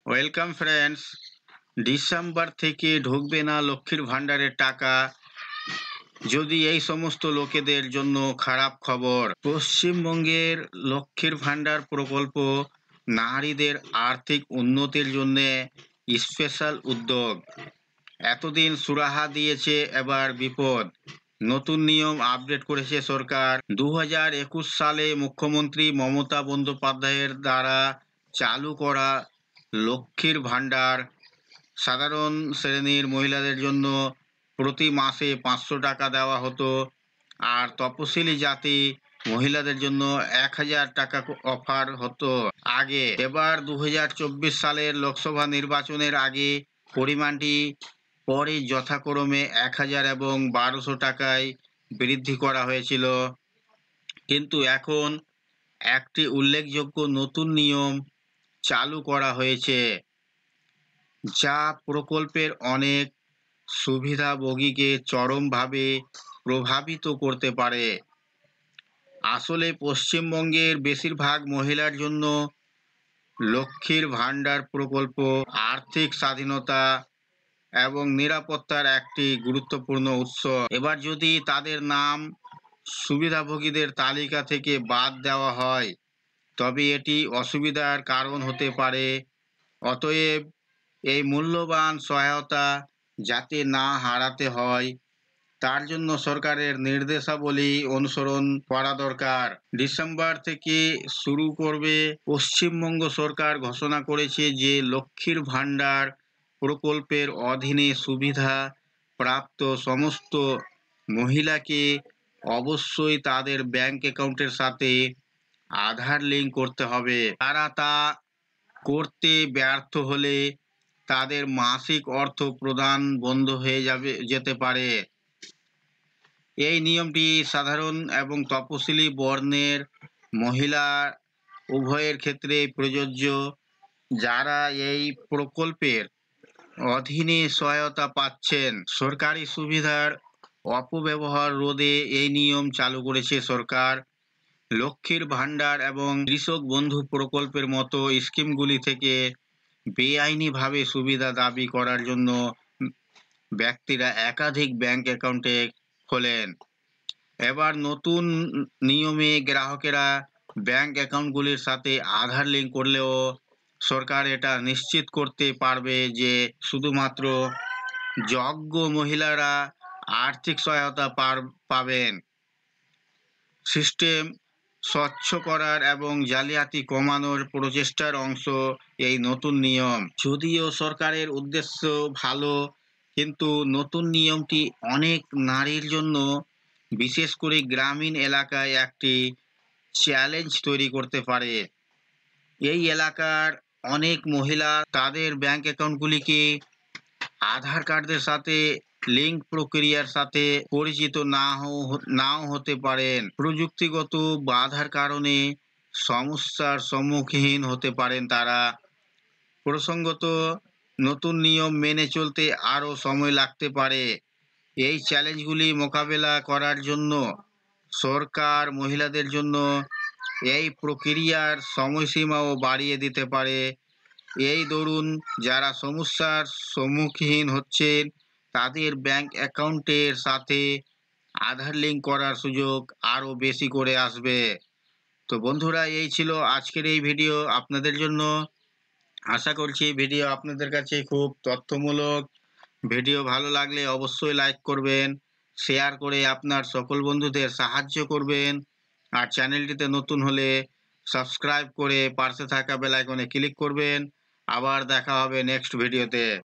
Welcome friends. December থেকে ঢুকবে না লক্ষ্মীর ভাণ্ডারের টাকা। যদি এই সমস্ত লোকেদের জন্য খারাপ খবর। পশ্চিমবঙ্গের লক্ষ্মীর ভাণ্ডার প্রকল্প নারীদের আর্থিক উন্নতির জন্য স্পেশাল উদ্যোগ। এতদিন সুরাহা দিয়েছে, এবার বিপদ। নতুন নিয়ম আপডেট করেছে সরকার। 2021 সালে মুখ্যমন্ত্রী মমতা বন্দ্যোপাধ্যায়ের দ্বারা চালু করা লক্ষ্মীর ভাণ্ডার সাধারণ শ্রেণীর মহিলাদের জন্য প্রতি মাসে 500 টাকা দেওয়া হতো, আর তপশিলি জাতি মহিলাদের জন্য 1000 টাকা অফার হতো আগে। এবার 2024 সালের লোকসভা নির্বাচনের আগে পরিমাণটি পরে যথাক্রমে 1000 এবং 1200 টাকায় বৃদ্ধি করা হয়েছিল। কিন্তু এখন একটি উল্লেখযোগ্য নতুন নিয়ম চালু করা হয়েছে, যা প্রকল্পের অনেক সুবিধাভোগীকে চরমভাবে প্রভাবিত করতে পারে। আসলে পশ্চিমবঙ্গের বেশিরভাগ মহিলার জন্য লক্ষ্মীর ভাণ্ডার প্রকল্প আর্থিক স্বাধীনতা এবং নিরাপত্তার একটি গুরুত্বপূর্ণ উৎস। এবার যদি তাদের নাম সুবিধাভোগীদের তালিকা থেকে বাদ দেওয়া হয়, তবে এটি অসুবিধার কারণ হতে পারে। অতএব এই মূল্যবান সহায়তা যাতে না হারাতে হয়, তার জন্য সরকারের নির্দেশাবলী অনুসরণ করা দরকার। ডিসেম্বর থেকে শুরু করবে। পশ্চিমবঙ্গ সরকার ঘোষণা করেছে যে লক্ষ্মীর ভাণ্ডার প্রকল্পের অধীনে সুবিধা প্রাপ্ত সমস্ত মহিলাকে অবশ্যই তাদের ব্যাংক অ্যাকাউন্টের সাথে আধার লিঙ্ক করতে হবে। তারা তা করতে ব্যর্থ হলে তাদের মাসিক অর্থ প্রদান বন্ধ হয়ে যেতে পারে। এই নিয়মটি সাধারণ এবং তপশিলি বর্ণের মহিলা উভয়ের ক্ষেত্রে প্রযোজ্য। যারা এই প্রকল্পের অধীনে সহায়তা পাচ্ছেন, সরকারি সুবিধার অপব্যবহার রোধে এই নিয়ম চালু করেছে সরকার। লক্ষ্মীর ভাণ্ডার এবং কৃষক বন্ধু প্রকল্পের মতো স্কিমগুলি থেকে বেআইনিভাবে সুবিধা দাবি করার জন্য ব্যক্তিরা একাধিক ব্যাংক অ্যাকাউন্টে খোলেন। এবার নতুন নিয়মে গ্রাহকেরা ব্যাংক অ্যাকাউন্টগুলির সাথে আধার লিঙ্ক করলেও সরকার এটা নিশ্চিত করতে পারবে যে শুধুমাত্র যোগ্য মহিলারা আর্থিক সহায়তা পাবেন। সিস্টেম স্বচ্ছ করার এবং জালিয়াতি কমানোর প্রচেষ্টার অংশ এই নতুন নিয়ম। যদিও সরকারের উদ্দেশ্য ভালো, কিন্তু নতুন নিয়মটি অনেক নারীর জন্য, বিশেষ করে গ্রামীণ এলাকায়, একটি চ্যালেঞ্জ তৈরি করতে পারে। এই এলাকার অনেক মহিলা তাদের ব্যাংক অ্যাকাউন্টগুলিকে আধার কার্ডের সাথে লিঙ্ক প্রক্রিয়ার সাথে পরিচিত নাও হতে পারেন। প্রযুক্তিগত বাধার কারণে সমস্যার সম্মুখীন হতে পারেন তারা। প্রসঙ্গত, নতুন নিয়ম মেনে চলতে আরও সময় লাগতে পারে। এই চ্যালেঞ্জগুলি মোকাবেলা করার জন্য সরকার মহিলাদের জন্য এই প্রক্রিয়ার সময়সীমাও বাড়িয়ে দিতে পারে। এই দরুন যারা সমস্যার সম্মুখীন হচ্ছেন, তাদের ব্যাংক অ্যাকাউন্টের সাথে আধার লিঙ্ক করার সুযোগ আরও বেশি করে আসবে। তো বন্ধুরা, এই ছিল আজকের এই ভিডিও আপনাদের জন্য। আশা করছি ভিডিও আপনাদের কাছে খুব তথ্যমূলক। ভিডিও ভালো লাগলে অবশ্যই লাইক করবেন, শেয়ার করে আপনার সকল বন্ধুদের সাহায্য করবেন, আর চ্যানেলটিতে নতুন হলে সাবস্ক্রাইব করে পাশে থাকা বেল আইকনে ক্লিক করবেন। আবার দেখা হবে নেক্সট ভিডিওতে।